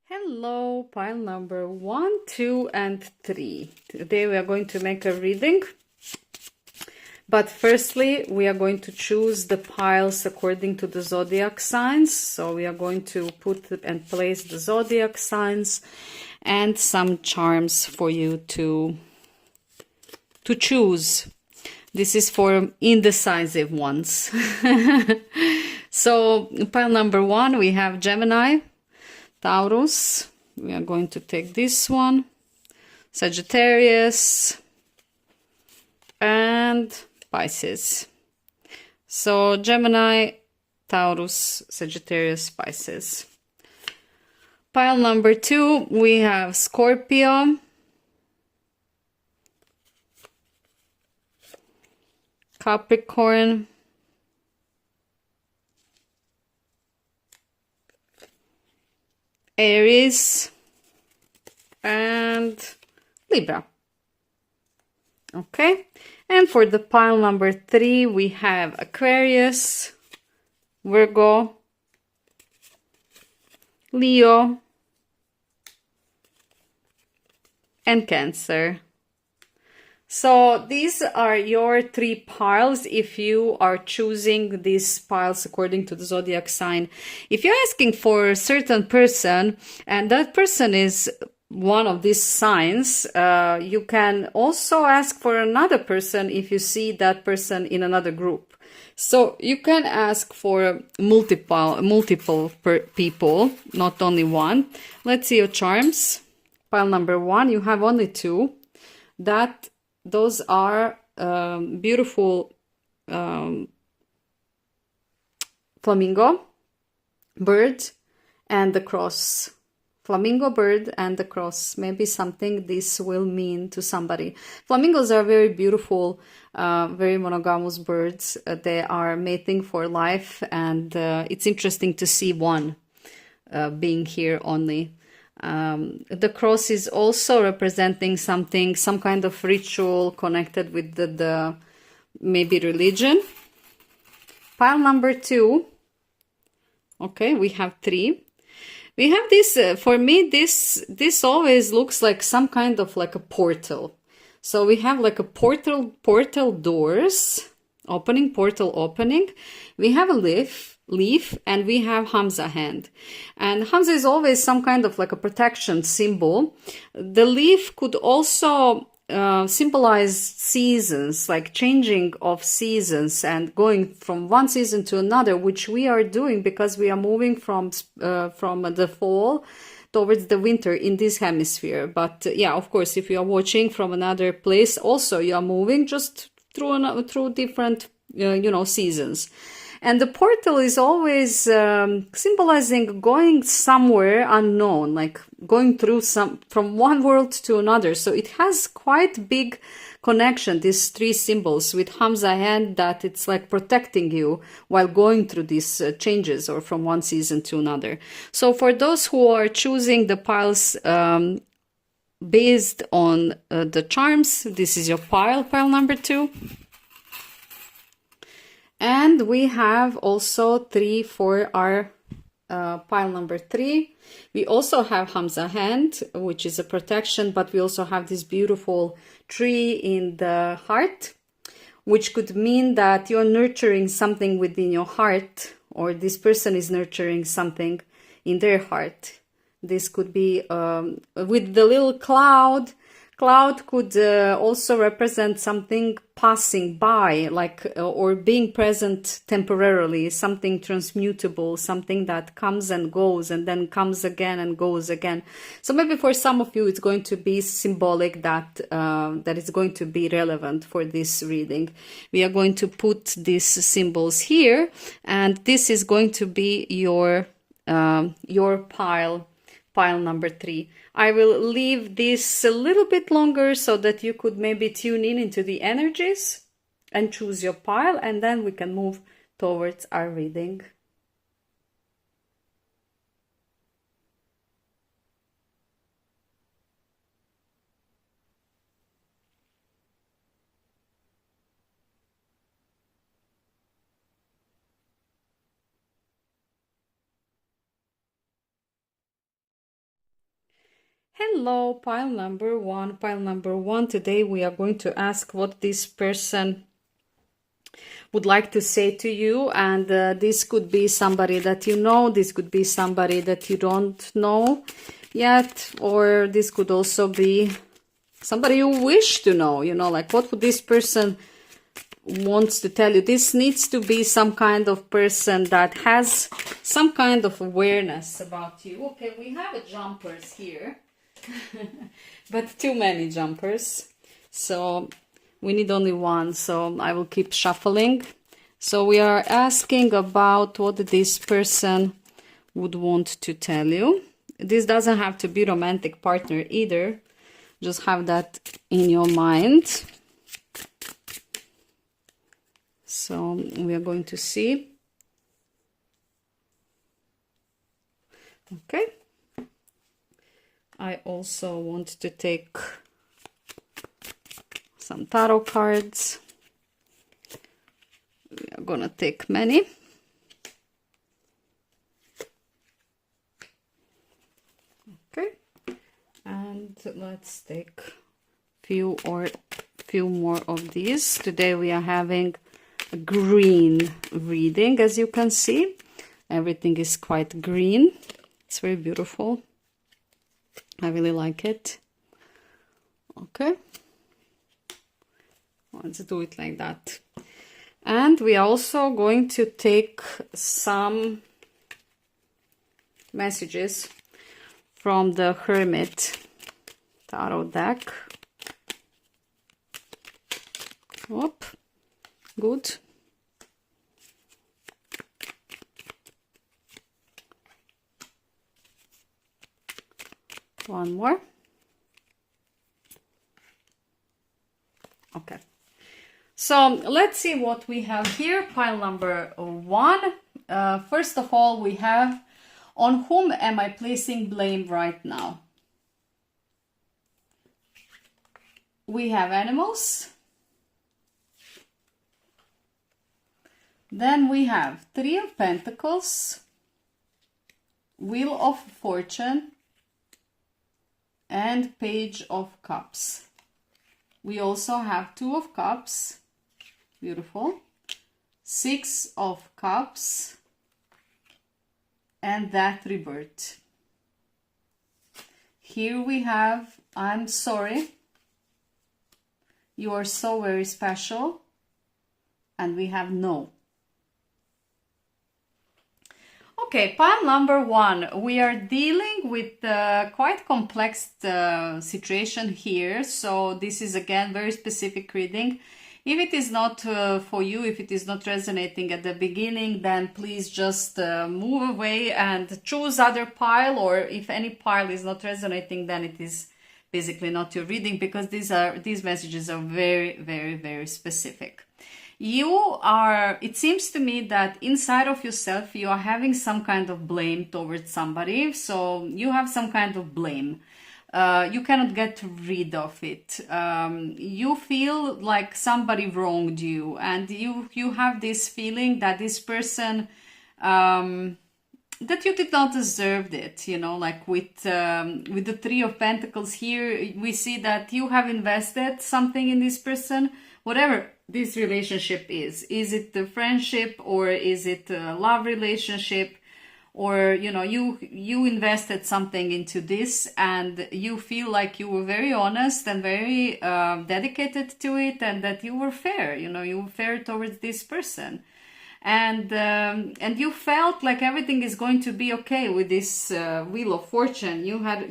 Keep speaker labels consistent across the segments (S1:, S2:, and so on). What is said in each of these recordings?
S1: Hello, pile number 1, 2, and 3. Today we are going to make a reading. But firstly, we are going to choose the piles according to the zodiac signs. So we are going to put and place the zodiac signs and some charms for you to choose. This is for indecisive ones. So pile number 1, we have Gemini, Taurus. We are going to take this one, Sagittarius, and Pisces. So Gemini, Taurus, Sagittarius, Pisces. Pile number 2, we have Scorpio, Capricorn, Aries, and Libra. Okay, and for the pile number 3, we have Aquarius, Virgo, Leo, and Cancer. So these are your 3 piles if you are choosing these piles according to the zodiac sign. If you're asking for a certain person and that person is one of these signs, you can also ask for another person if you see that person in another group. So you can ask for multiple people, not only one. Let's see your charms. Pile number 1, you have only 2. Those are beautiful flamingo bird and the cross. Flamingo bird and the cross. Maybe something this will mean to somebody. Flamingos are very beautiful, very monogamous birds. They are mating for life, and it's interesting to see one being here only. The cross is also representing something, some kind of ritual connected with the maybe religion. Pile number 2. Okay, we have 3. We have this, for me, this always looks like some kind of like a portal. So we have like a portal doors, portal opening. We have a leaf, and we have Hamza hand. And Hamza is always some kind of like a protection symbol. The leaf could also symbolize seasons, like changing of seasons and going from one season to another, which we are doing because we are moving from the fall towards the winter in this hemisphere. But yeah, of course, if you are watching from another place, also you are moving just through different seasons. And the portal is always symbolizing going somewhere unknown, like going through from one world to another. So it has quite big connection, these 3 symbols, with Hamza hand, that it's like protecting you while going through these changes or from one season to another. So for those who are choosing the piles based on the charms, this is your pile number 2. And we have also 3 for our pile number 3. We also have Hamza hand, which is a protection, but we also have this beautiful tree in the heart, which could mean that you're nurturing something within your heart, or this person is nurturing something in their heart. This could be with the little cloud. Cloud could also represent something passing by, like or being present temporarily, something transmutable, something that comes and goes and then comes again and goes again. So maybe for some of you it's going to be symbolic that that is going to be relevant for this reading. We are going to put these symbols here, and this is going to be your pile pile number 3. I will leave this a little bit longer so that you could maybe tune in into the energies and choose your pile, and then we can move towards our reading. Hello, pile number 1. Pile number 1. Today we are going to ask what this person would like to say to you, and this could be somebody that you know, this could be somebody that you don't know yet, or this could also be somebody you wish to know, you know, like what would this person wants to tell you. This needs to be some kind of person that has some kind of awareness about you. Okay, we have a jumpers here. But too many jumpers, so we need only one, so I will keep shuffling. So we are asking about what this person would want to tell you. This doesn't have to be romantic partner either, just have that in your mind. So we are going to see. Okay, I also want to take some tarot cards. We are gonna take many. Okay, and let's take few more of these. Today we are having a green reading. As you can see, everything is quite green. It's very beautiful. I really like it. Okay, let's do it like that. And we are also going to take some messages from the Hermit tarot deck. Whoop, good. One more. Okay, so let's see what we have here. Pile number 1. First of all, we have, on whom am I placing blame right now? We have animals. Then we have 3 of Pentacles, Wheel of Fortune, and Page of Cups. We also have 2 of Cups, beautiful, 6 of Cups, and that rebirth. Here we have, I'm sorry, you are so very special, and we have no. Okay, pile number 1. We are dealing with quite complex situation here. So this is again very specific reading. If it is not for you, if it is not resonating at the beginning, then please just move away and choose other pile. Or if any pile is not resonating, then it is basically not your reading, because these messages are very, very, very specific. You are, it seems to me that inside of yourself, you are having some kind of blame towards somebody. So you have some kind of blame. You cannot get rid of it. You feel like somebody wronged you, and you have this feeling that this person, that you did not deserve it, you know, like with the 3 of Pentacles here, we see that you have invested something in this person, whatever this relationship is it the friendship, or is it a love relationship, or you know, you invested something into this, and you feel like you were very honest and very dedicated to it, and that you were fair, you know, you were fair towards this person, and you felt like everything is going to be okay with this Wheel of Fortune. You were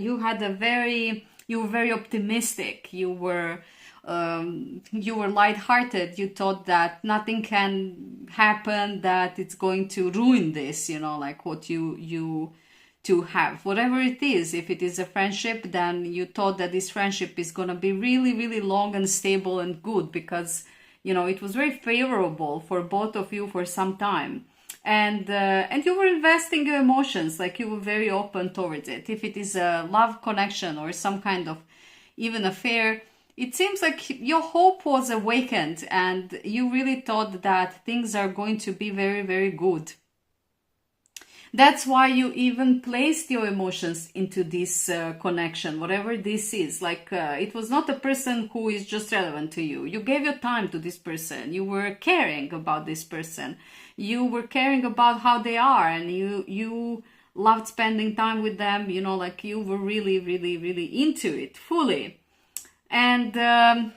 S1: very optimistic. You were lighthearted. You thought that nothing can happen, that it's going to ruin this, you know, like what you to have, whatever it is. If it is a friendship, then you thought that this friendship is going to be really, really long and stable and good, because, you know, it was very favorable for both of you for some time. And you were investing your emotions, like you were very open towards it. If it is a love connection or some kind of even affair, it seems like your hope was awakened and you really thought that things are going to be very, very good. That's why you even placed your emotions into this connection, whatever this is. Like, it was not a person who is just relevant to you. You gave your time to this person. You were caring about this person. You were caring about how they are, and you loved spending time with them. You know, like you were really, really, really into it fully. And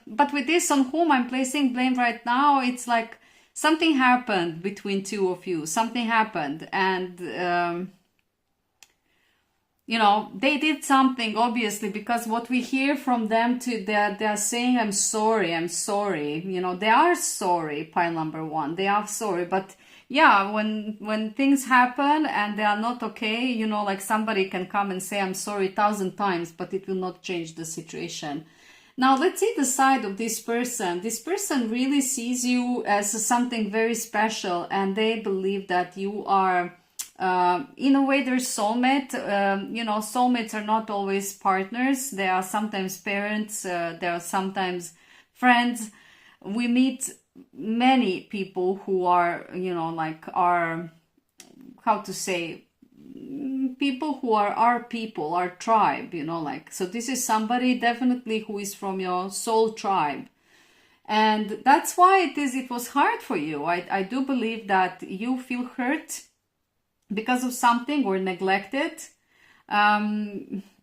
S1: but with this on whom I'm placing blame right now, it's like something happened between two of you. Something happened, and you know, they did something, obviously, because what we hear from them, they're saying, I'm sorry, you know, they are sorry. Pile number one, they are sorry. But yeah, when things happen and they are not okay, you know, like somebody can come and say I'm sorry 1,000 times, but it will not change the situation. Now, let's see the side of this person. This person really sees you as something very special, and they believe that you are, in a way, their soulmate. You know, soulmates are not always partners. They are sometimes parents. They are sometimes friends. We meet many people who are, you know, like are, how to say, people who are our people, our tribe, you know, like, so this is somebody definitely who is from your soul tribe. And that's why it was hard for you. I do believe that you feel hurt because of something, or neglected,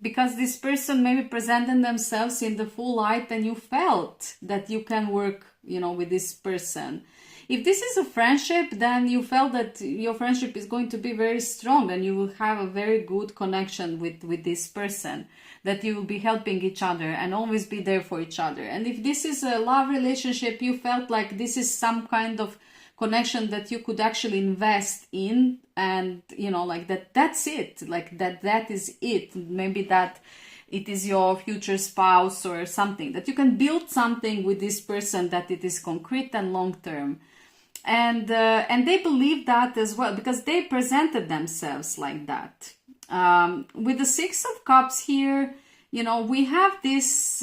S1: because this person maybe presented themselves in the full light, and you felt that you can work, you know, with this person. If this is a friendship, then you felt that your friendship is going to be very strong, and you will have a very good connection with this person, that you will be helping each other and always be there for each other. And if this is a love relationship, you felt like this is some kind of connection that you could actually invest in, and, you know, like that's it, like that is it. Maybe that it is your future spouse or something, that you can build something with this person, that it is concrete and long term. And they believe that as well, because they presented themselves like that. With the Six of Cups here, you know, we have this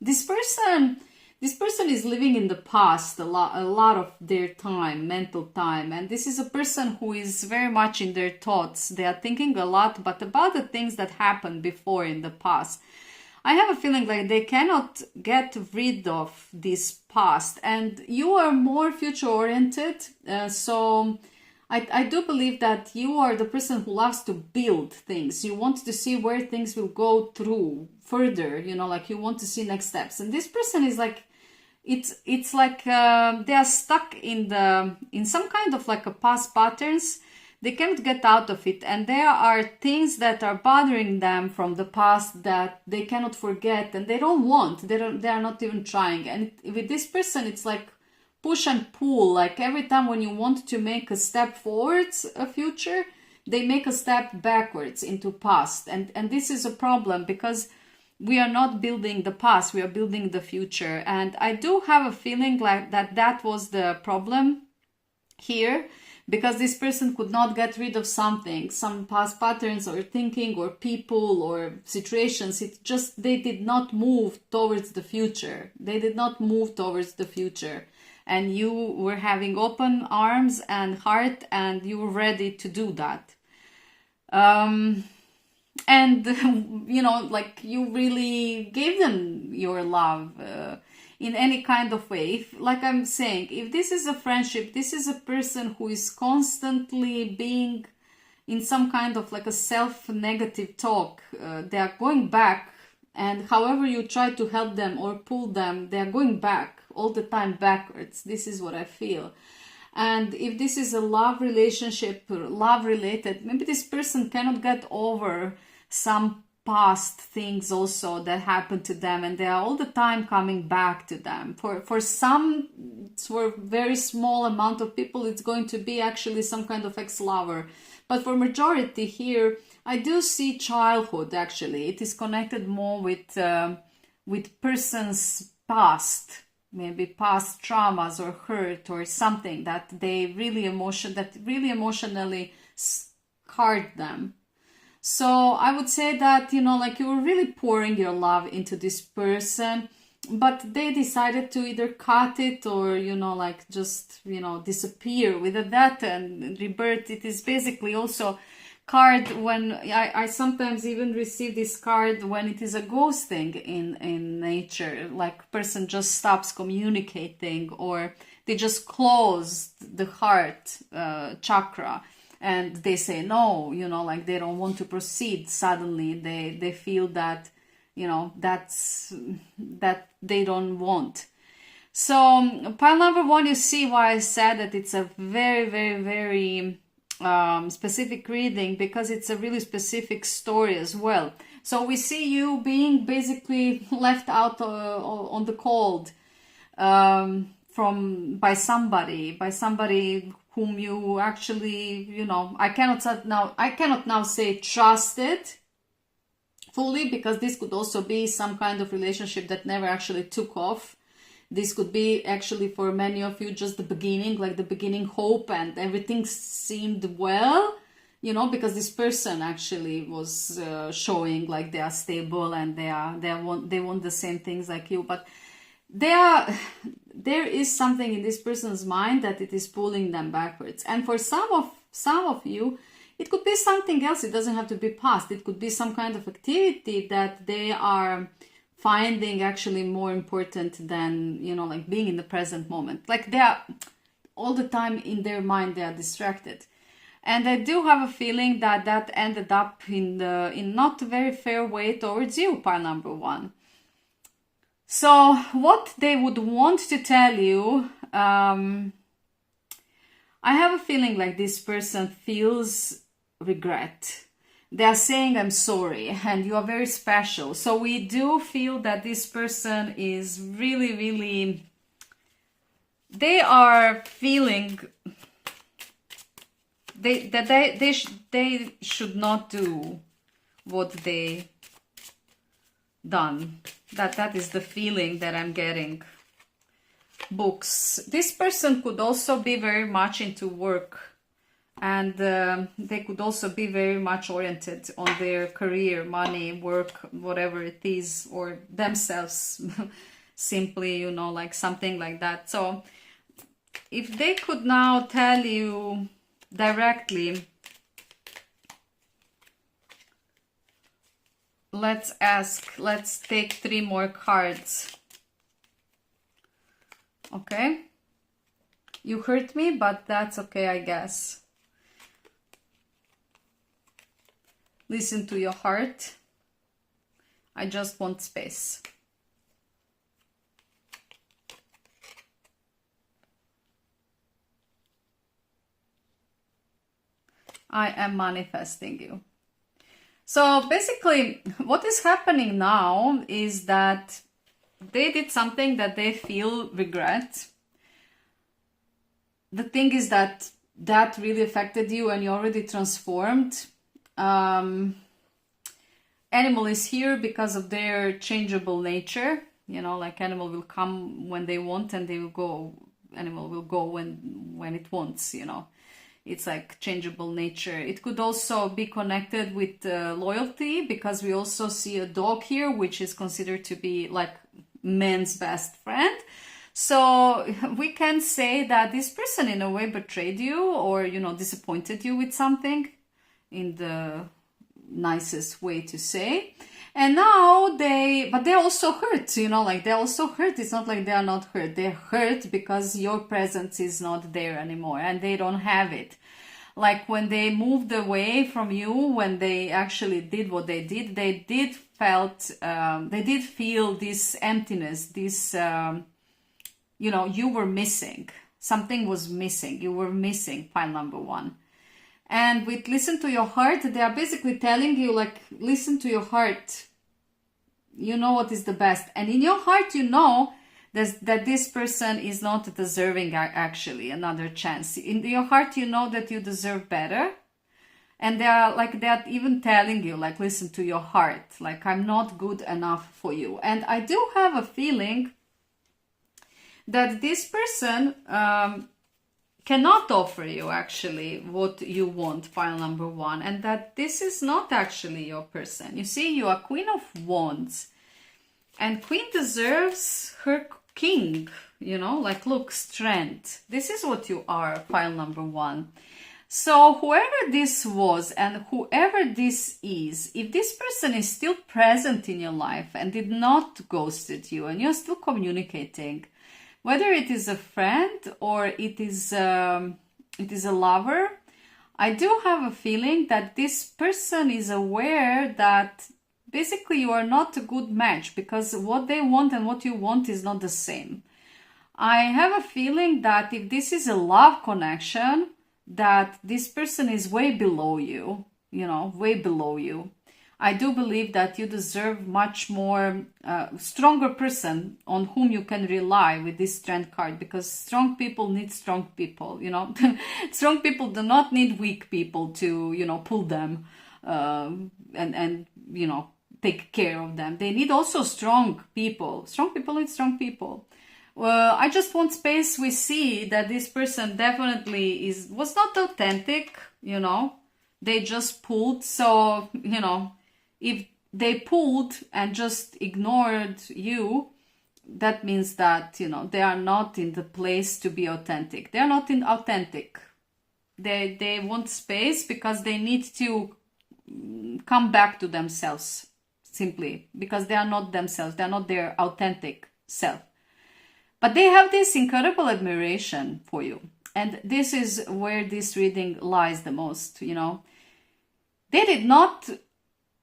S1: this person is living in the past a lot of their time, mental time. And this is a person who is very much in their thoughts. They are thinking a lot, but about the things that happened before in the past. I have a feeling like they cannot get rid of this past, and you are more future oriented. So I do believe that you are the person who loves to build things. You want to see where things will go through further, you know, like you want to see next steps. And this person is like, it's like they are stuck in some kind of like a past patterns. They cannot get out of it, and there are things that are bothering them from the past that they cannot forget, and they don't want. They are not even trying. And with this person, it's like push and pull. Like every time when you want to make a step forwards, a future, they make a step backwards into past, and this is a problem, because we are not building the past, we are building the future. And I do have a feeling like that was the problem here, because this person could not get rid of something, some past patterns or thinking or people or situations. It just, they did not move towards the future. They did not move towards the future. And you were having open arms and heart, and you were ready to do that. And, you know, like you really gave them your love in any kind of way. If, like I'm saying, if this is a friendship, this is a person who is constantly being in some kind of like a self-negative talk. They are going back, and however you try to help them or pull them, they are going back all the time backwards. This is what I feel. And if this is a love relationship, love related, maybe this person cannot get over some past things also that happened to them, and they are all the time coming back to them. For some, for very small amount of people, it's going to be actually some kind of ex-lover. But for majority here, I do see childhood. Actually, it is connected more with person's past, maybe past traumas or hurt or something that really emotionally scarred them. So I would say that, like you were really pouring your love into this person, but they decided to either cut it or, like just, disappear with a death and rebirth. It is basically also card when I sometimes even receive this card when it is a ghosting in nature, like person just stops communicating or they just close the heart chakra. And they say no, like they don't want to proceed. Suddenly they feel that, that they don't want. So pile number 1, you see why I said that it's a very, very, very specific reading, because it's a really specific story as well. So we see you being basically left out on the cold by somebody whom you actually, I cannot now say trusted fully, because this could also be some kind of relationship that never actually took off. This could be actually for many of you just the beginning, like the beginning hope, and everything seemed well, because this person actually was showing like they are stable and they want the same things like you, but there is something in this person's mind that it is pulling them backwards. And for some of you, it could be something else. It doesn't have to be past. It could be some kind of activity that they are finding actually more important than, like being in the present moment. Like they are all the time in their mind, they are distracted. And I do have a feeling that ended up in not a very fair way towards you, pile number 1. So what they would want to tell you, I have a feeling like this person feels regret. They are saying, I'm sorry, and you are very special. So we do feel that this person is really, really, they are feeling they should not do what they done. That is the feeling that I'm getting. Books. This person could also be very much into work, and they could also be very much oriented on their career, money, work, whatever it is, or themselves simply, like something like that. So if they could now tell you directly, let's take 3 more cards. Okay, you hurt me, but that's okay, I guess. Listen to your heart. I just want space. I am manifesting you. So basically, what is happening now is that they did something that they feel regret. The thing is that really affected you and you already transformed. Animal is here because of their changeable nature. Like animal will come when they want and they will go. Animal will go when it wants, It's like changeable nature. It could also be connected with loyalty, because we also see a dog here, which is considered to be like man's best friend. So we can say that this person in a way betrayed you or, disappointed you with something, in the nicest way to say. And now but they're also hurt, like they're also hurt. It's not like they are not hurt. They're hurt because your presence is not there anymore and they don't have it. Like when they moved away from you, when they actually did what they did feel this emptiness, this, you were missing. Something was missing. You were missing, pile number 1. And with listen to your heart, they are basically telling you, like, listen to your heart. You know what is the best. And in your heart, you know that this person is not deserving actually another chance. In your heart, you know that you deserve better. And they're even telling you, like, listen to your heart, like, I'm not good enough for you. And I do have a feeling that this person cannot offer you actually what you want, pile number one, and that this is not actually your person. You see, you are Queen of Wands, and Queen deserves her king, you know, like, look, strength. This is what you are, pile number one. So whoever this was and whoever this is, if this person is still present in your life and did not ghosted you and you're still communicating, whether it is a friend or it is a lover, I do have a feeling that this person is aware that basically you are not a good match, because what they want and what you want is not the same. I have a feeling that if this is a love connection, that this person is way below you, you know, way below you. I do believe that you deserve much more stronger person on whom you can rely with this strength card, because strong people need strong people, you know. Strong people do not need weak people to, you know, pull them and you know, take care of them. They need also strong people. Strong people need strong people. Well, I just want space. We see that this person definitely was not authentic, you know. They just pulled. So, you know, if they pulled and just ignored you, that means that, you know, they are not in the place to be authentic. They are not authentic. They want space because they need to come back to themselves, simply because they are not themselves. They are not their authentic self. But they have this incredible admiration for you. And this is where this reading lies the most, you know. They did not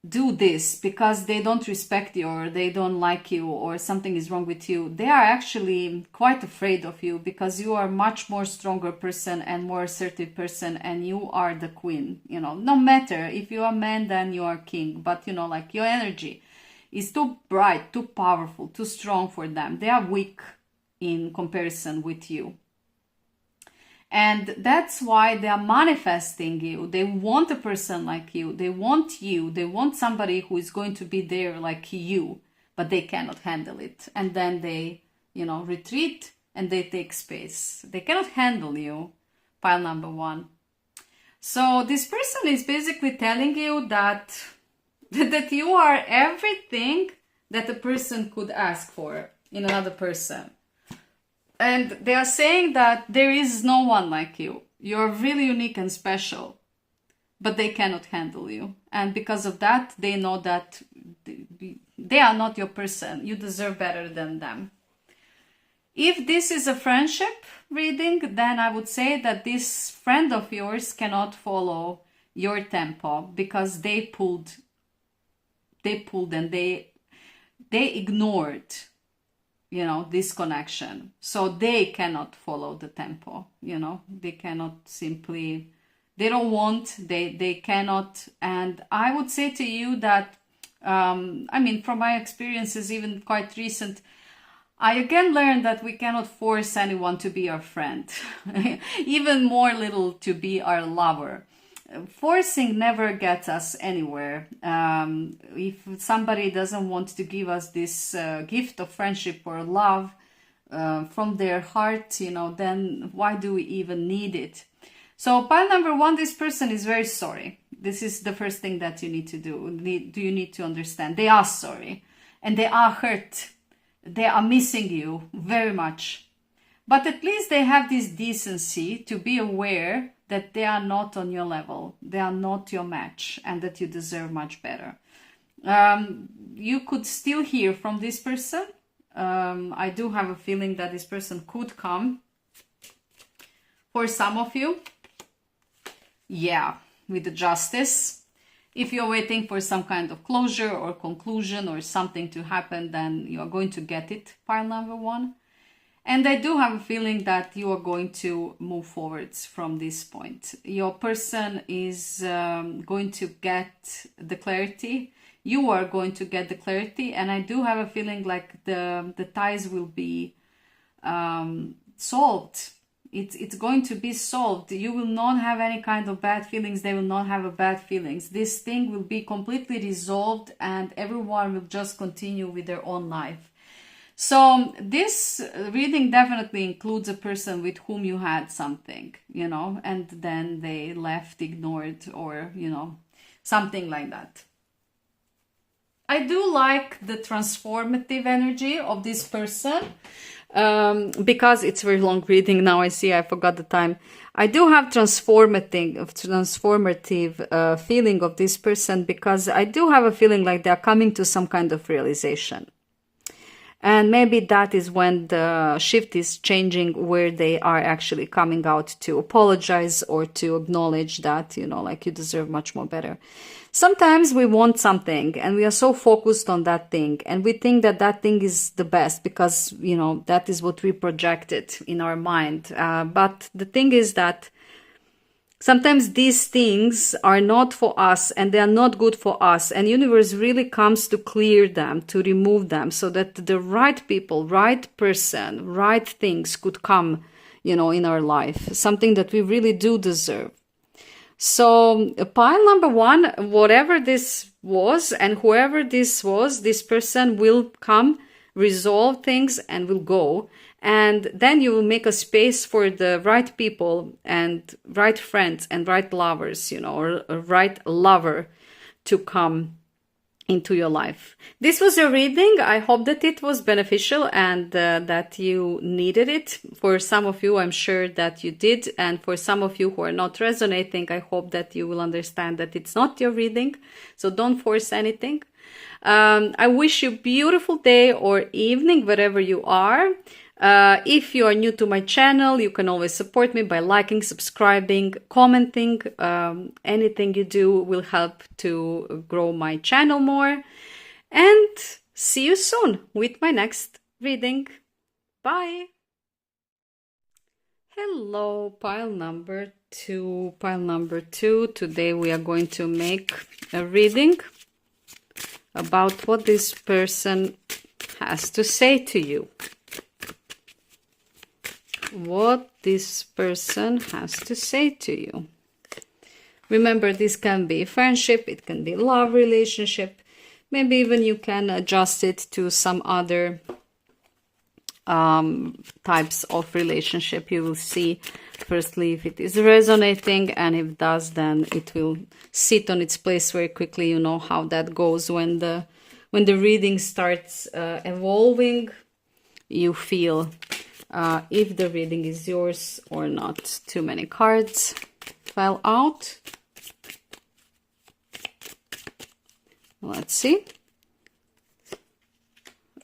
S1: do this because they don't respect you or they don't like you or something is wrong with you. They are actually quite afraid of you because you are a much more stronger person and more assertive person, and you are the queen, you know. No matter if you are man, then you are king. But, you know, like, your energy is too bright, too powerful, too strong for them. They are weak in comparison with you. And that's why they are manifesting you. They want a person like you. They want you. They want somebody who is going to be there like you, but they cannot handle it. And then they, you know, retreat and they take space. They cannot handle you, pile number one. So this person is basically telling you that you are everything that a person could ask for in another person. And they are saying that there is no one like you. You're really unique and special, but they cannot handle you. And because of that, they know that they are not your person. You deserve better than them. If this is a friendship reading, then I would say that this friend of yours cannot follow your tempo because they pulled and they ignored, you know, this connection. So they cannot follow the tempo, you know. They cannot simply, they don't want, they cannot. And I would say to you that, I mean, from my experiences, even quite recent, I again learned that we cannot force anyone to be our friend, even more little to be our lover. Forcing never gets us anywhere. If somebody doesn't want to give us this gift of friendship or love from their heart, you know, then why do we even need it? So pile number one, this person is very sorry. This is the first thing that you need to do. You need to understand. They are sorry and they are hurt. They are missing you very much. But at least they have this decency to be aware that they are not on your level, they are not your match, and that you deserve much better. You could still hear from this person. I do have a feeling that this person could come for some of you. Yeah, with the Justice. If you're waiting for some kind of closure or conclusion or something to happen, then you are going to get it, pile number one. And I do have a feeling that you are going to move forwards from this point. Your person is going to get the clarity. You are going to get the clarity. And I do have a feeling like the ties will be solved. It's going to be solved. You will not have any kind of bad feelings. They will not have a bad feelings. This thing will be completely resolved and everyone will just continue with their own life. So this reading definitely includes a person with whom you had something, you know, and then they left, ignored, or, you know, something like that. I do like the transformative energy of this person. Because it's very long reading now, I see I forgot the time. I do have transformative feeling of this person, because I do have a feeling like they're coming to some kind of realization. And maybe that is when the shift is changing, where they are actually coming out to apologize or to acknowledge that, you know, like, you deserve much more better. Sometimes we want something and we are so focused on that thing and we think that that thing is the best because, you know, that is what we projected in our mind. But the thing is that sometimes these things are not for us and they are not good for us, and universe really comes to clear them, to remove them, so that the right people, right person, right things could come, you know, in our life, something that we really do deserve. So pile number one, whatever this was and whoever this was, this person will come, resolve things and will go. And then you will make a space for the right people and right friends and right lovers, you know, or a right lover to come into your life. This was a reading. I hope that it was beneficial and that you needed it. For some of you, I'm sure that you did. And for some of you who are not resonating, I hope that you will understand that it's not your reading. So don't force anything. I wish you a beautiful day or evening, wherever you are. If you are new to my channel, you can always support me by liking, subscribing, commenting. Anything you do will help to grow my channel more. And see you soon with my next reading. Bye! Hello, pile number two. Today we are going to make a reading about what this person has to say to you. What this person has to say to you. Remember, this can be friendship, it can be love relationship, maybe even you can adjust it to some other types of relationship. You will see firstly if it is resonating, and if it does, then it will sit on its place very quickly. You know how that goes when the reading starts evolving. You feel if the reading is yours or not. Too many cards fell out. Let's see.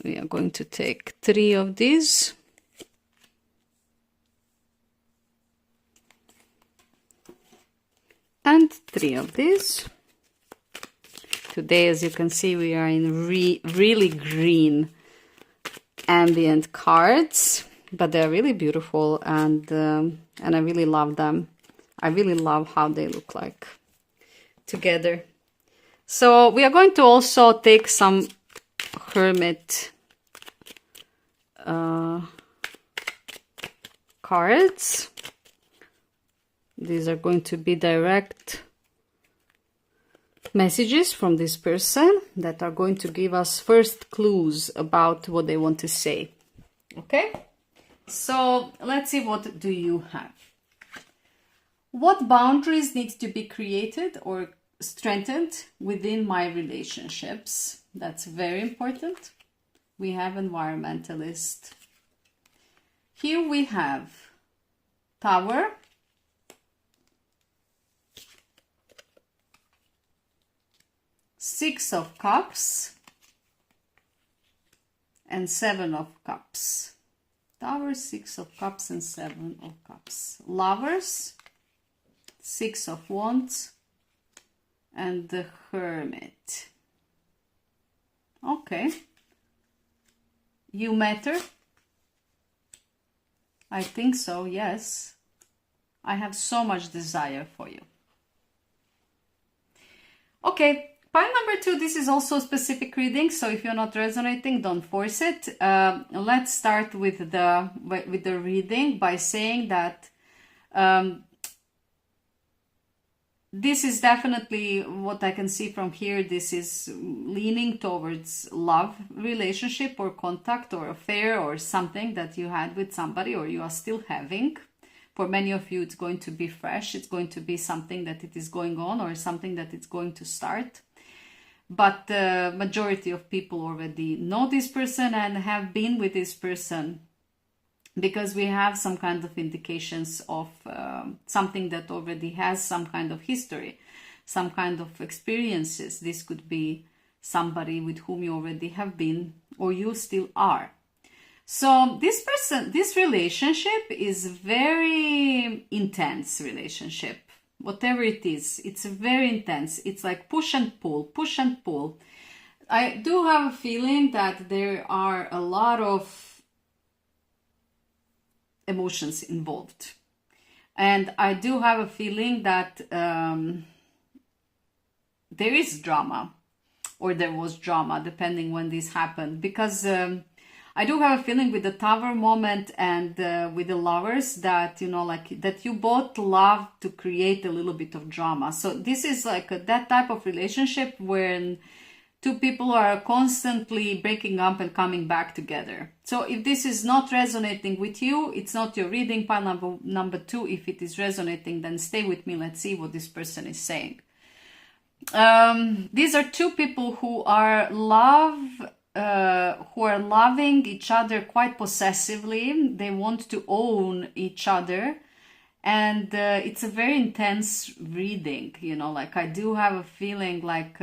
S1: We are going to take 3 of these. And 3 of these. Today, as you can see, we are in really green ambient cards. But they're really beautiful, and I really love them. I really love how they look like together. So we are going to also take some Hermit cards. These are going to be direct messages from this person that are going to give us first clues about what they want to say. Okay? So let's see, what do you have? What boundaries need to be created or strengthened within my relationships? That's very important. We have environmentalist. Here we have Tower, Six of Cups, and Seven of Cups. Tower, Six of Cups, and Seven of Cups. Lovers, Six of Wands, and the Hermit. Okay. You matter? I think so, yes. I have so much desire for you. Okay, pile number 2, this is also a specific reading, so if you're not resonating, don't force it. Let's start with the reading by saying that this is definitely what I can see from here. This is leaning towards love relationship or contact or affair or something that you had with somebody or you are still having. For many of you, it's going to be fresh. It's going to be something that it is going on or something that it's going to start. But the majority of people already know this person and have been with this person, because we have some kind of indications of something that already has some kind of history, some kind of experiences. This could be somebody with whom you already have been or you still are. So this relationship is very intense relationship. Whatever it is, it's very intense. It's like push and pull, push and pull. I do have a feeling that there are a lot of emotions involved, and I do have a feeling that there is drama, or there was drama, depending when this happened, because I do have a feeling with the Tower moment and with the Lovers that, you know, like that you both love to create a little bit of drama. So this is like that type of relationship when two people are constantly breaking up and coming back together. So if this is not resonating with you, it's not your reading. Pile number 2, if it is resonating, then stay with me. Let's see what this person is saying. These are two people who are loving each other quite possessively. They want to own each other. And it's a very intense reading, you know, like I do have a feeling like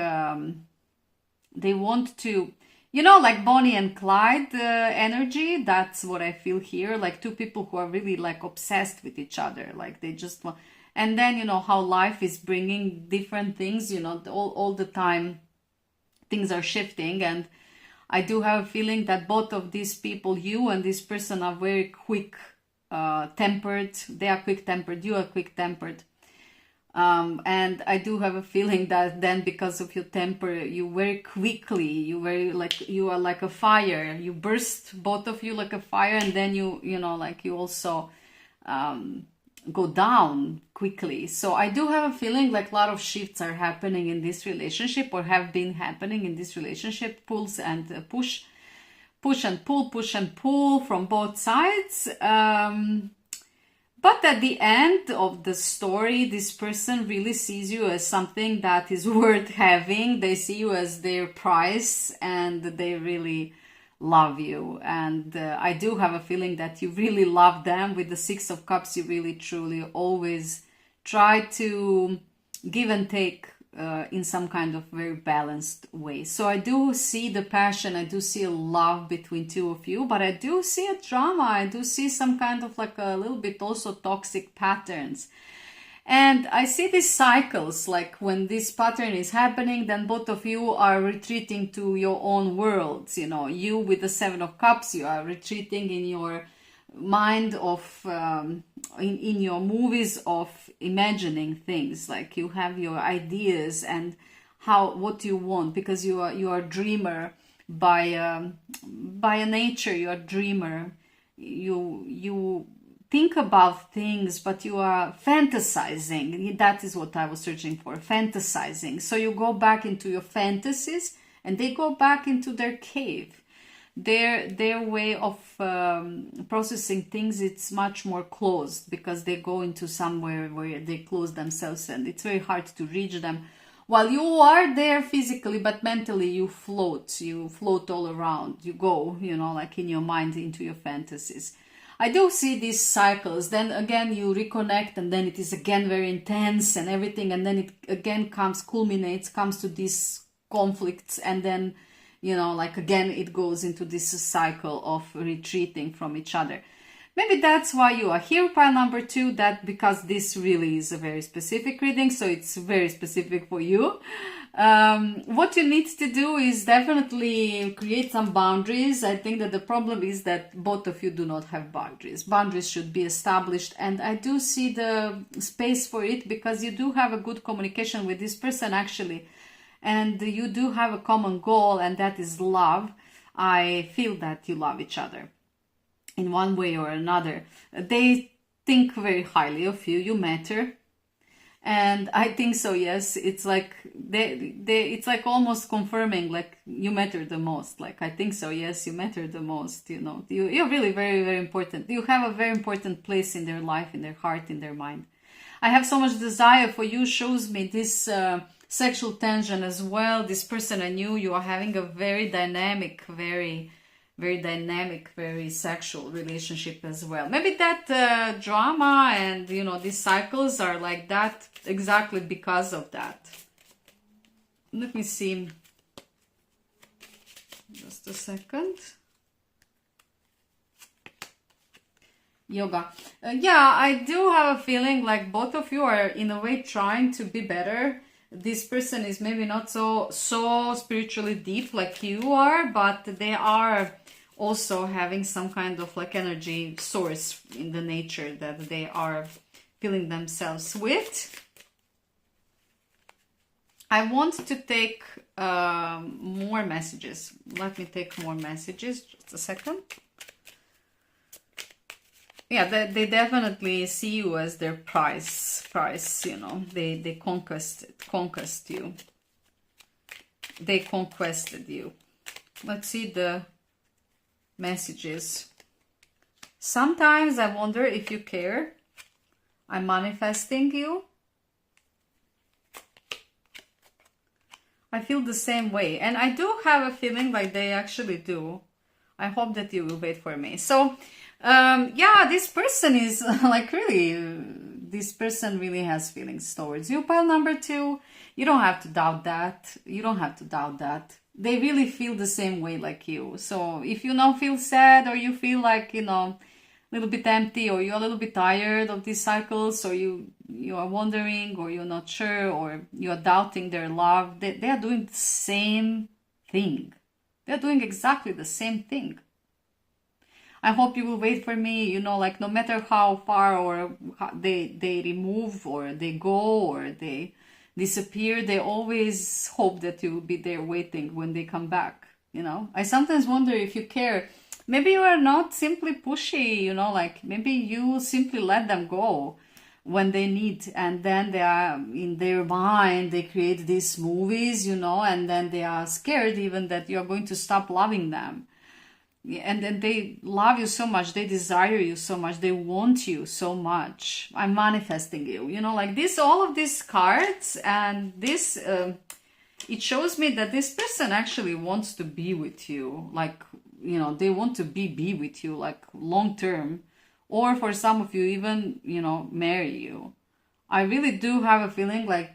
S1: they want to, you know, like Bonnie and Clyde energy. That's what I feel here. Like two people who are really like obsessed with each other. Like they just want, and then, you know, how life is bringing different things, you know, all the time things are shifting. And I do have a feeling that both of these people, you and this person, are very quick tempered. They are quick tempered. You are quick tempered. And I do have a feeling that then because of your temper, you very quickly, you are like a fire. You burst, both of you, like a fire, and then you know, like you also go down quickly. So I do have a feeling like a lot of shifts are happening in this relationship, or have been happening in this relationship. Pulls and push and pull from both sides. But at the end of the story, this person really sees you as something that is worth having. They see you as their prize, and they really love you. And I do have a feeling that you really love them. With the 6 of Cups, you really truly always try to give and take in some kind of very balanced way. So I do see the passion, I do see a love between two of you, but I do see a drama. I do see some kind of like a little bit also toxic patterns. And I see these cycles, like when this pattern is happening, then both of you are retreating to your own worlds. You know, you with the 7 of Cups, you are retreating in your mind of in your movies of imagining things, like you have your ideas and what you want, because you are a dreamer by nature. You are a dreamer. You think about things, but you are fantasizing. That is what I was searching for, fantasizing. So you go back into your fantasies, and they go back into their cave. Their way of processing things, it's much more closed, because they go into somewhere where they close themselves, and it's very hard to reach them. While you are there physically, but mentally you float all around. You go, you know, like in your mind into your fantasies. I do see these cycles. Then again you reconnect, and then it is again very intense and everything, and then it again comes to these conflicts, and then, you know, like again it goes into this cycle of retreating from each other. Maybe that's why you are here, pile number 2, that because this really is a very specific reading, so it's very specific for you. What you need to do is definitely create some boundaries. I think that the problem is that both of you do not have boundaries. Boundaries should be established, and I do see the space for it, because you do have a good communication with this person actually. and you do have a common goal, and that is love. I feel that you love each other in one way or another. They think very highly of you. You matter. And I think so, yes. It's like it's like almost confirming, like, you matter the most. Like, I think so, yes, you matter the most. You know, you're really very, very important. You have a very important place in their life, in their heart, in their mind. I have so much desire for you, shows me this sexual tension as well. This person and you are having a very dynamic, very dynamic, very sexual relationship as well. Maybe that drama and, you know, these cycles are like that exactly because of that. Let me see. Just a second. Yoga. Yeah, I do have a feeling like both of you are in a way trying to be better. This person is maybe not so spiritually deep like you are, but they are also having some kind of like energy source in the nature that they are filling themselves with. I want to take more messages. Let me take more messages. Just a second. Yeah, they definitely see you as their prize, you know. They conquest you. They conquested you. Let's see the messages. Sometimes I wonder if you care. I'm manifesting you. I feel the same way. And I do have a feeling like they actually do. I hope that you will wait for me. So, yeah, this person is like really, this person really has feelings towards you. Pile number 2, you don't have to doubt that. You don't have to doubt that. They really feel the same way like you. So if you now feel sad, or you feel like, you know, a little bit empty, or you're a little bit tired of these cycles, or you are wondering, or you're not sure, or you're doubting their love, they are doing the same thing. They're doing exactly the same thing. I hope you will wait for me, you know, like no matter how far or how they remove, or they go, or they disappear, they always hope that you will be there waiting when they come back, you know. I sometimes wonder if you care. Maybe you are not simply pushy, you know, like maybe you simply let them go when they need, and then they are in their mind, they create these movies, you know, and then they are scared even that you're going to stop loving them. And then they love you so much, they desire you so much, they want you so much. I'm manifesting you, you know, like this, all of these cards, and this, it shows me that this person actually wants to be with you, like, you know, they want to be with you, like long term, or for some of you even, you know, marry you. I really do have a feeling like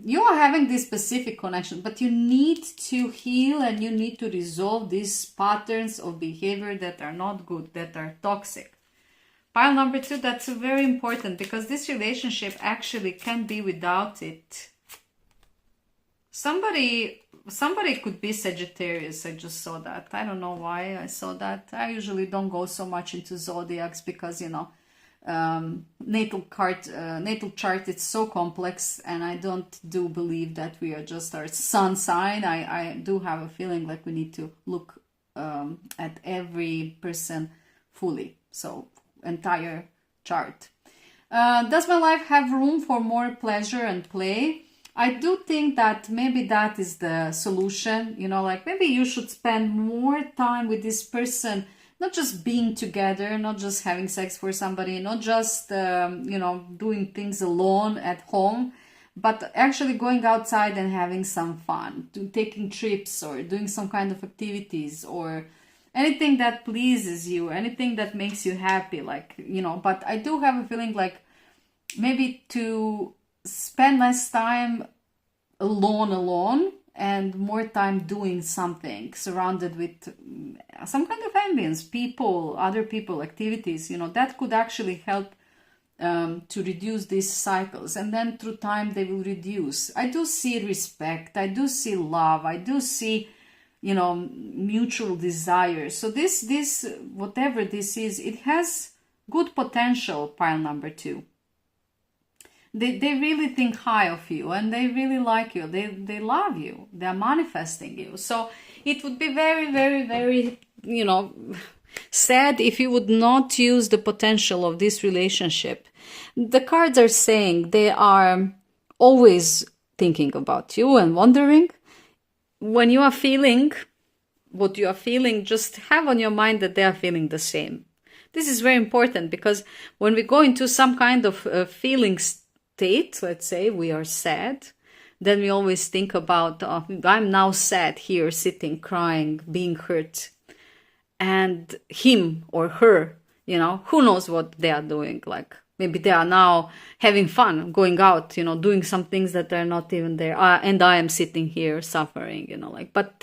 S1: you are having this specific connection, but you need to heal and you need to resolve these patterns of behavior that are not good, that are toxic. Pile number 2, that's very important, because this relationship actually can be without it. Somebody could be Sagittarius. I just saw that. I don't know why I saw that. I usually don't go so much into zodiacs because, you know, natal chart, it's so complex, and I don't do believe that we are just our sun sign. I do have a feeling like we need to look at every person fully, so entire chart. Does my life have room for more pleasure and play? I do think that maybe that is the solution, you know, like maybe you should spend more time with this person, not just being together, not just having sex for somebody, not just, you know, doing things alone at home, but actually going outside and having some fun, taking trips or doing some kind of activities, or anything that pleases you, anything that makes you happy, like, you know. But I do have a feeling like maybe to spend less time alone and more time doing something, surrounded with some kind of ambience, people, other people, activities, you know, that could actually help to reduce these cycles, and then through time they will reduce. I do see respect, I do see love, I do see, you know, mutual desire. So this whatever this is, it has good potential, pile number 2. They really think high of you, and they really like you. They love you. They are manifesting you. So it would be very, very, very, sad if you would not use the potential of this relationship. The cards are saying they are always thinking about you and wondering. When you are feeling what you are feeling, just have on your mind that they are feeling the same. This is very important, because when we go into some kind of feeling state, let's say we are sad, then we always think about, I'm now sad here, sitting, crying, being hurt. And him or her, who knows what they are doing. Like, maybe they are now having fun, going out, doing some things that are not even there. And I am sitting here suffering, but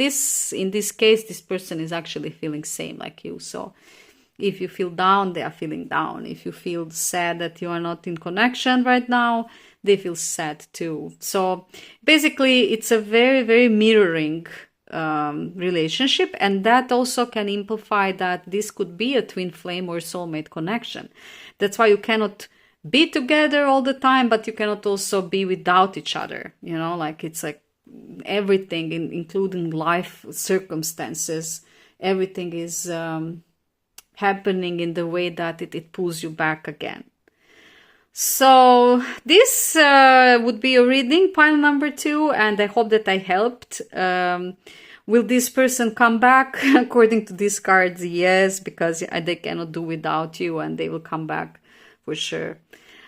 S1: in this case, this person is actually feeling same like you. So if you feel down, they are feeling down. If you feel sad that you are not in connection right now, they feel sad too. So basically, it's a very, very mirroring relationship, and that also can imply that this could be a twin flame or soulmate connection. That's why you cannot be together all the time, but you cannot also be without each other. It's like everything, including life circumstances, everything is happening in the way that it pulls you back again. So this would be a reading, pile number 2, and I hope that I helped. Will this person come back? According to these cards, yes, because they cannot do without you, and they will come back for sure.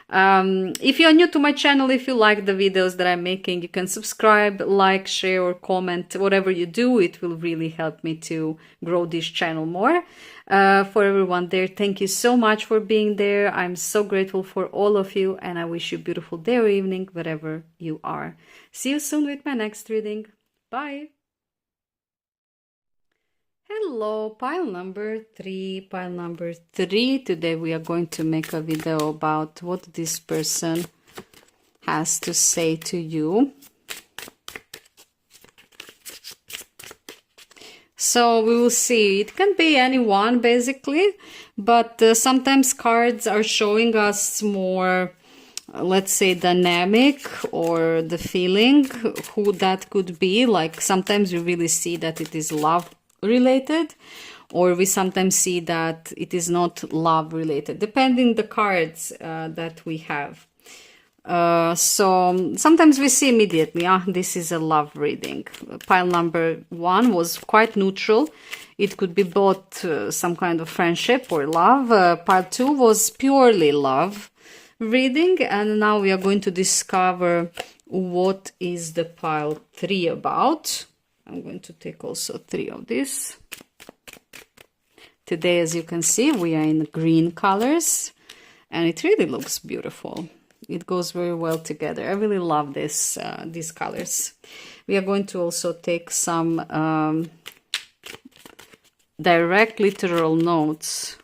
S1: If you are new to my channel, if you like the videos that I'm making, you can subscribe, like, share, or comment. Whatever you do, it will really help me to grow this channel more. For everyone there, thank you so much for being there. I'm so grateful for all of you, and I wish you a beautiful day or evening wherever you are. See you soon with my next reading. Bye. Hello, pile number 3. Pile number 3. Today we are going to make a video about what this person has to say to you. So we will see. It can be anyone basically, but sometimes cards are showing us more, let's say, dynamic, or the feeling who that could be. Like, sometimes you really see that it is love related, or we sometimes see that it is not love related, depending the cards that we have. So sometimes we see immediately, this is a love reading. Pile number 1 was quite neutral. It could be both some kind of friendship or love. Pile 2 was purely love reading, and now we are going to discover what is the pile 3 about. I'm going to take also 3 of this. Today, as you can see, we are in green colors, and it really looks beautiful. It goes very well together. I really love this these colors. We are going to also take some direct literal notes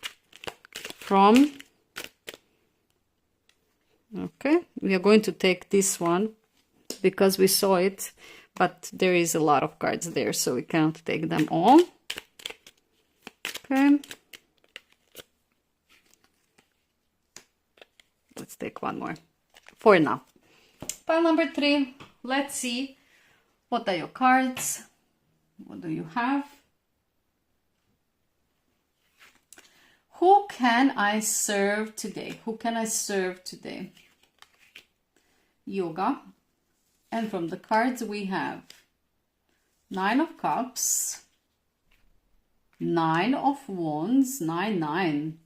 S1: from... Okay, we are going to take this one because we saw it, but there is a lot of cards there, so we cannot take them all. Okay. Let's take one more for now. Pile number 3. Let's see. What are your cards? What do you have? Who can I serve today? Who can I serve today? Yoga. And from the cards we have 9 of Cups, 9 of Wands, 9.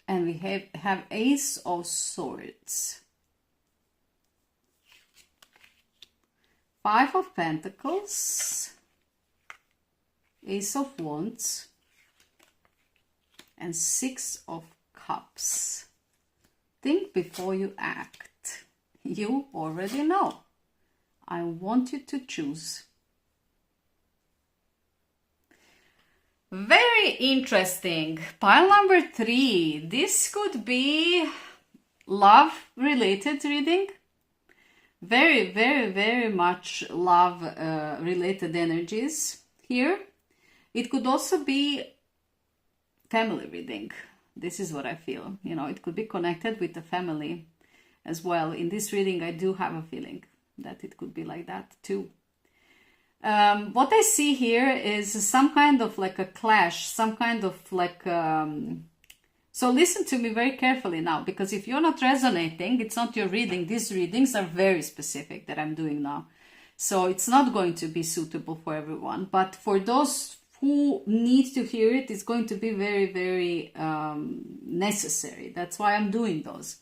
S1: And we have Ace of Swords, 5 of Pentacles, Ace of Wands, and 6 of Cups. Think before you act. You already know. I want you to choose. Very interesting. Pile number 3. This could be love related reading. Very, very, very much love related energies here. It could also be family reading. This is what I feel. You know, it could be connected with the family as well. In this reading, I do have a feeling that it could be like that too. What I see here is some kind of like a clash, some kind of like... So listen to me very carefully now, because if you're not resonating, it's not your reading. These readings are very specific that I'm doing now. So it's not going to be suitable for everyone. But for those who need to hear it, it's going to be very, very necessary. That's why I'm doing those.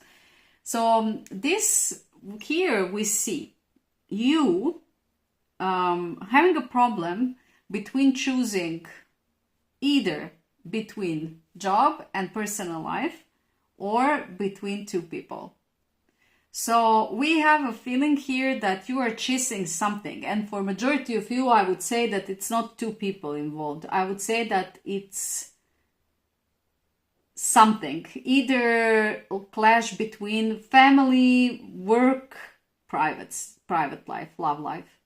S1: So this here we see you having a problem between choosing either between job and personal life or between two people. So we have a feeling here that you are chasing something, and for majority of you I would say that it's not two people involved. I would say that it's something, either a clash between family, work, private life, love life,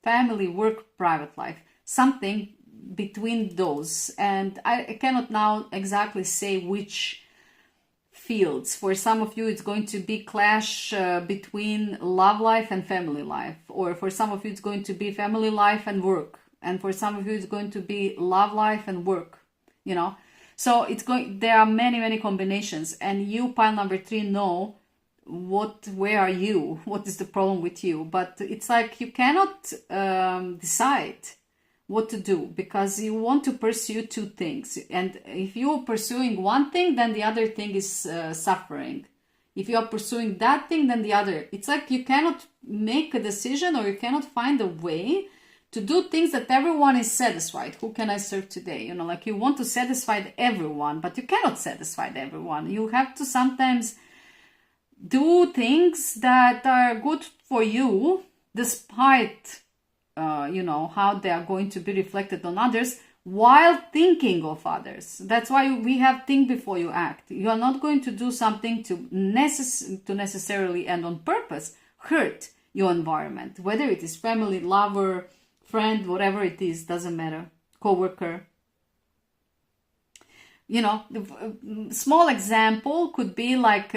S1: family, work, private life, something between those. And I cannot now exactly say which fields. For some of you it's going to be clash between love life and family life, or for some of you it's going to be family life and work, and for some of you it's going to be love life and work, you know. So it's going, there are many combinations, and you, pile number 3, know where are you, what is the problem with you. But it's like you cannot decide what to do, because you want to pursue two things, and if you're pursuing one thing, then the other thing is suffering. If you are pursuing that thing, then the other. It's like you cannot make a decision, or you cannot find a way to do things that everyone is satisfied. Who can I serve today? You know, like you want to satisfy everyone, but you cannot satisfy everyone. You have to sometimes do things that are good for you, despite you know, how they are going to be reflected on others, while thinking of others. That's why we have think before you act. You are not going to do something to necessarily and on purpose hurt your environment, whether it is family, lover, friend, whatever it is, doesn't matter, co-worker. You know, small example could be like,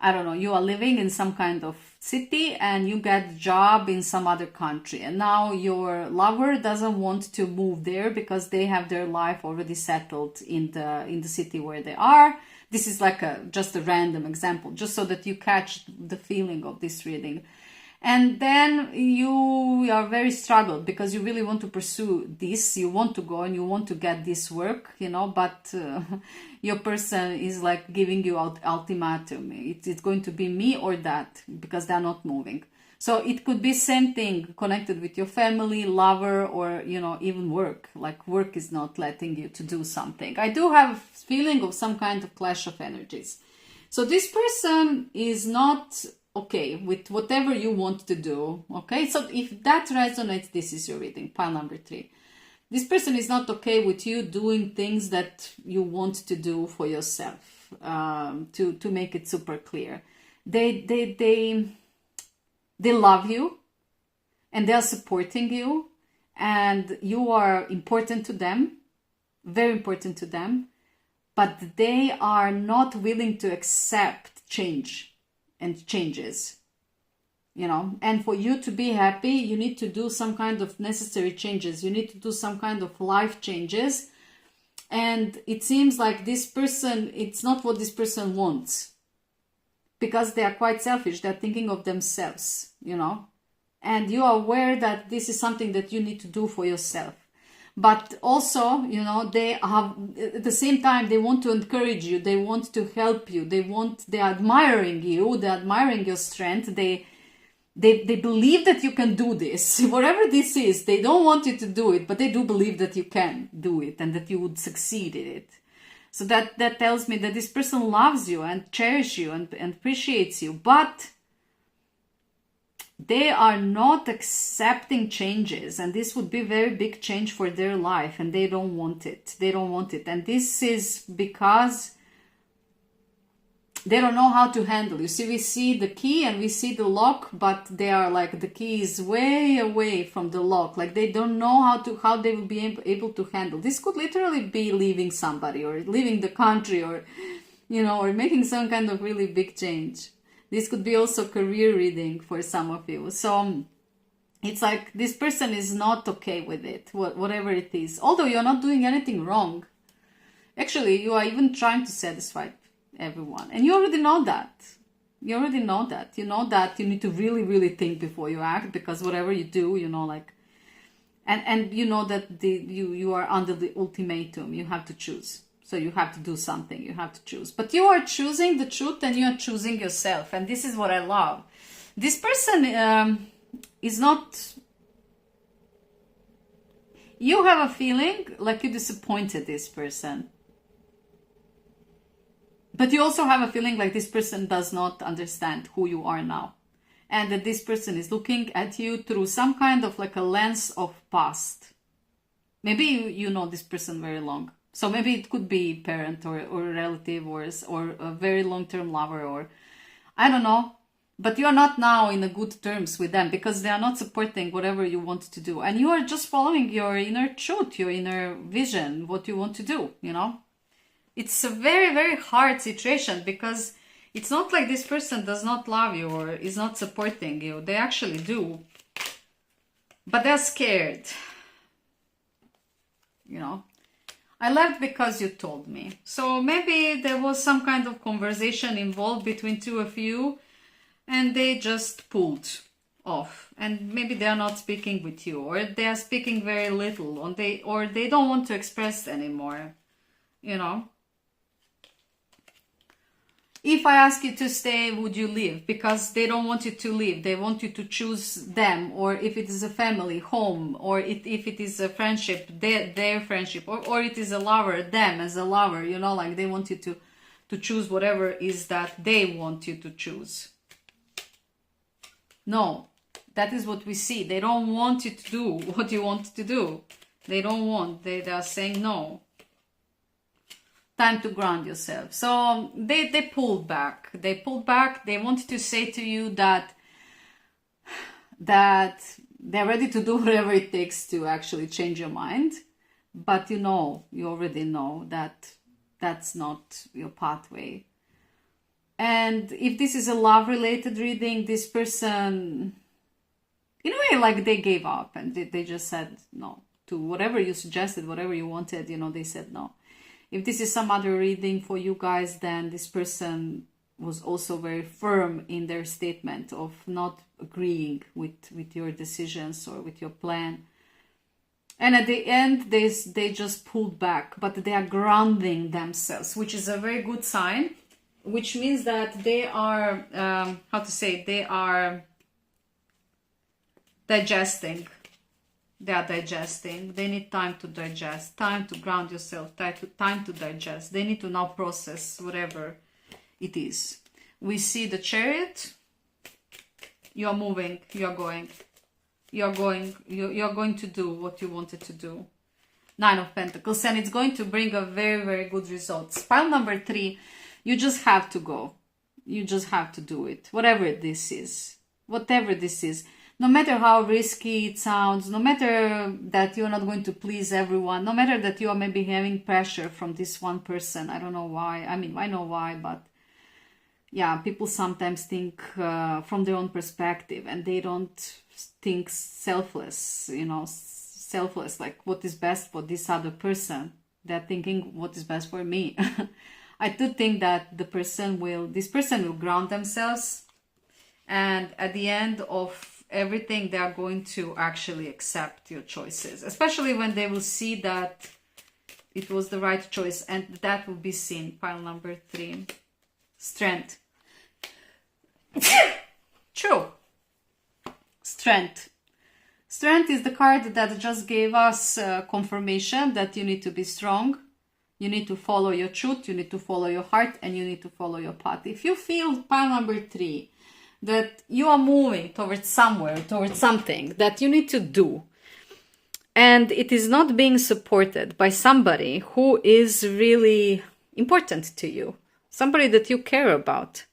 S1: I don't know, you are living in some kind of city and you get a job in some other country, and now your lover doesn't want to move there because they have their life already settled in the city where they are. This is like just a random example, just so that you catch the feeling of this reading. And then you are very struggled because you really want to pursue this, you want to go and you want to get this work, you know, but your person is like giving you ultimatum. It's going to be me or that, because they're not moving. So it could be same thing connected with your family, lover, or, you know, even work. Like work is not letting you to do something. I do have a feeling of some kind of clash of energies. So this person is not okay with whatever you want to do. Okay, so if that resonates, this is your reading, pile number 3. This person is not okay with you doing things that you want to do for yourself. To make it super clear, they love you and they are supporting you, and you are important to them, very important to them, but they are not willing to accept change and changes, you know. And for you to be happy, you need to do some kind of necessary changes. You need to do some kind of life changes. And it seems like this person, it's not what this person wants, because they are quite selfish. They're thinking of themselves, you know. And you are aware that this is something that you need to do for yourself. But also, you know, they have, at the same time, they want to encourage you, they want to help you, they're admiring you, they're admiring your strength, they believe that you can do this, whatever this is. They don't want you to do it, but they do believe that you can do it and that you would succeed in it. So that tells me that this person loves you and cherishes you and appreciates you, but they are not accepting changes, and this would be a very big change for their life, and they don't want it. They don't want it. And this is because they don't know how to handle. You see, we see the key and we see the lock, but they are like, the key is way away from the lock. Like they don't know how they will be able to handle. This could literally be leaving somebody or leaving the country, or, you know, or making some kind of really big change. This could be also career reading for some of you. So it's like this person is not okay with it, whatever it is. Although you're not doing anything wrong. Actually, you are even trying to satisfy everyone. And you already know that. You already know that. You know that you need to really, really think before you act, because whatever you do, you know, like, and you know that you are under the ultimatum. You have to choose. So you have to do something. You have to choose. But you are choosing the truth, and you are choosing yourself. And this is what I love. This person is not... You have a feeling like you disappointed this person. But you also have a feeling like this person does not understand who you are now. And that this person is looking at you through some kind of like a lens of past. Maybe you know this person very long. So maybe it could be parent or a relative or a very long-term lover, or I don't know. But you are not now in a good terms with them because they are not supporting whatever you want to do. And you are just following your inner truth, your inner vision, what you want to do, you know. It's a very, very hard situation because it's not like this person does not love you or is not supporting you. They actually do. But they're scared. You know. I left because you told me. So maybe there was some kind of conversation involved between two of you and they just pulled off. And maybe they are not speaking with you, or they are speaking very little, or they don't want to express anymore. You know. If I ask you to stay, would you leave? Because they don't want you to leave. They want you to choose them. Or if it is a family, home. Or if it is a friendship, their friendship. Or it is a lover, them as a lover. You know, like they want you to choose whatever is that they want you to choose. No, that is what we see. They don't want you to do what you want to do. They don't want. They are saying no. Time to ground yourself. So they pulled back. They pulled back. They wanted to say to you that they're ready to do whatever it takes to actually change your mind. But you know, you already know that that's not your pathway. And if this is a love-related reading, this person, in a way, like they gave up and they just said no to whatever you suggested, whatever you wanted, you know, they said no. If this is some other reading for you guys, then this person was also very firm in their statement of not agreeing with your decisions or with your plan. And at the end, they just pulled back, but they are grounding themselves, which is a very good sign, which means that they are, they are digesting. They are digesting. They need time to digest, time to ground yourself, time to digest. They need to now process whatever it is. We see the Chariot. You are moving. You are going. You are going to do what you wanted to do. Nine of Pentacles, and it's going to bring a very, very good results. Pile number 3. You just have to go. You just have to do it. Whatever this is. Whatever this is. No matter how risky it sounds, no matter that you're not going to please everyone, no matter that you are maybe having pressure from this one person. I don't know why. I mean, I know why, but yeah, people sometimes think from their own perspective and they don't think selfless, you know, selfless, like what is best for this other person. They're thinking what is best for me. I do think that this person will ground themselves, and at the end of everything, they are going to actually accept your choices, especially when they will see that it was the right choice, and that will be seen. Pile number 3. Strength. True. Strength. Strength is the card that just gave us confirmation that you need to be strong. You need to follow your truth, you need to follow your heart, and you need to follow your path. If you feel, pile number 3, that you are moving towards somewhere, towards something that you need to do, and it is not being supported by somebody who is really important to you, somebody that you care about.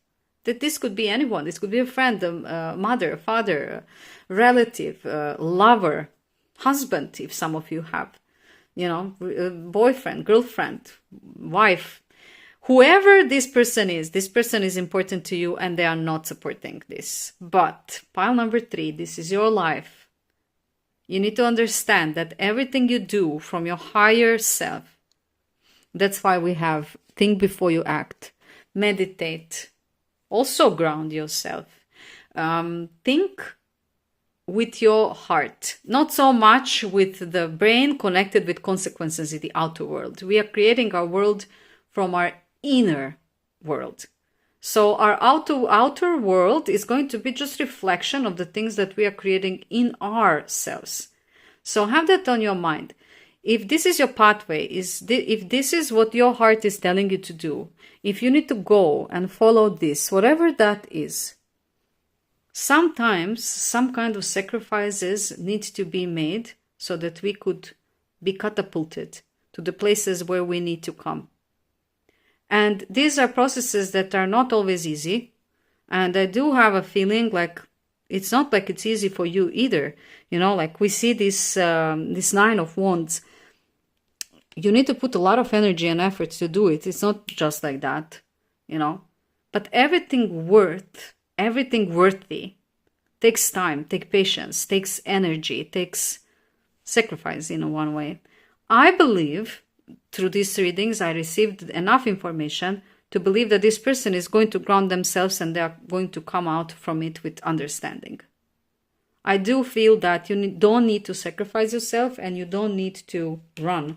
S1: That this could be anyone. This could be a friend, a mother, a father, a relative, a lover, husband, if some of you have, you know, a boyfriend, girlfriend, wife. Whoever this person is important to you and they are not supporting this. But pile number 3, this is your life. You need to understand that everything you do from your higher self, that's why we have think before you act, meditate, also ground yourself. Think with your heart, not so much with the brain connected with consequences in the outer world. We are creating our world from our inner world. So our outer world is going to be just reflection of the things that we are creating in ourselves. So have that on your mind. If this is your pathway, if this is what your heart is telling you to do, if you need to go and follow this, whatever that is, sometimes some kind of sacrifices need to be made so that we could be catapulted to the places where we need to come. And these are processes that are not always easy. And I do have a feeling like it's not like it's easy for you either. You know, like we see this 9 of Wands. You need to put a lot of energy and effort to do it. It's not just like that, you know. But everything worthy takes time, takes patience, takes energy, takes sacrifice in one way. I believe through these readings, I received enough information to believe that this person is going to ground themselves and they are going to come out from it with understanding. I do feel that you don't need to sacrifice yourself and you don't need to run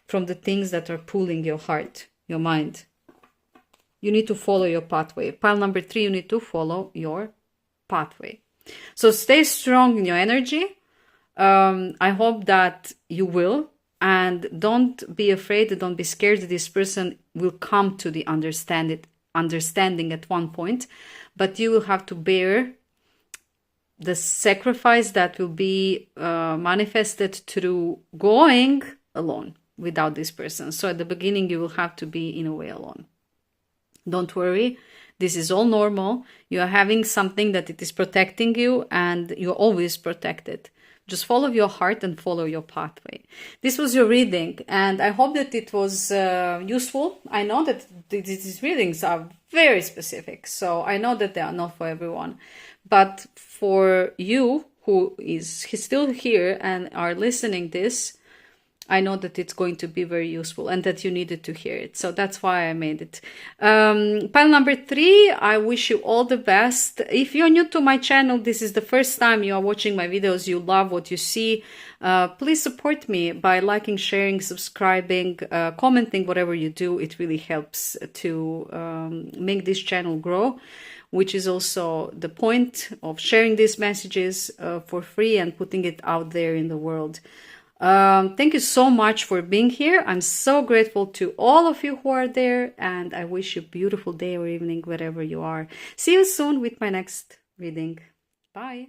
S1: from the things that are pulling your heart, your mind. You need to follow your pathway. Pile number 3, you need to follow your pathway. So stay strong in your energy. I hope that you will. And don't be afraid, don't be scared that this person will come to the understanding at one point. But you will have to bear the sacrifice that will be manifested through going alone without this person. So at the beginning, you will have to be in a way alone. Don't worry. This is all normal. You are having something that it is protecting you and you're always protected. Just follow your heart and follow your pathway. This was your reading, and I hope that it was useful. I know that these readings are very specific, so I know that they are not for everyone. But for you who is still here and are listening this, I know that it's going to be very useful and that you needed to hear it. So that's why I made it. Pile number 3, I wish you all the best. If you're new to my channel, this is the first time you are watching my videos, you love what you see, please support me by liking, sharing, subscribing, commenting, whatever you do. It really helps to make this channel grow, which is also the point of sharing these messages for free and putting it out there in the world. Thank you so much for being here. I'm so grateful to all of you who are there, and I wish you a beautiful day or evening wherever you are. See you soon with my next reading. Bye.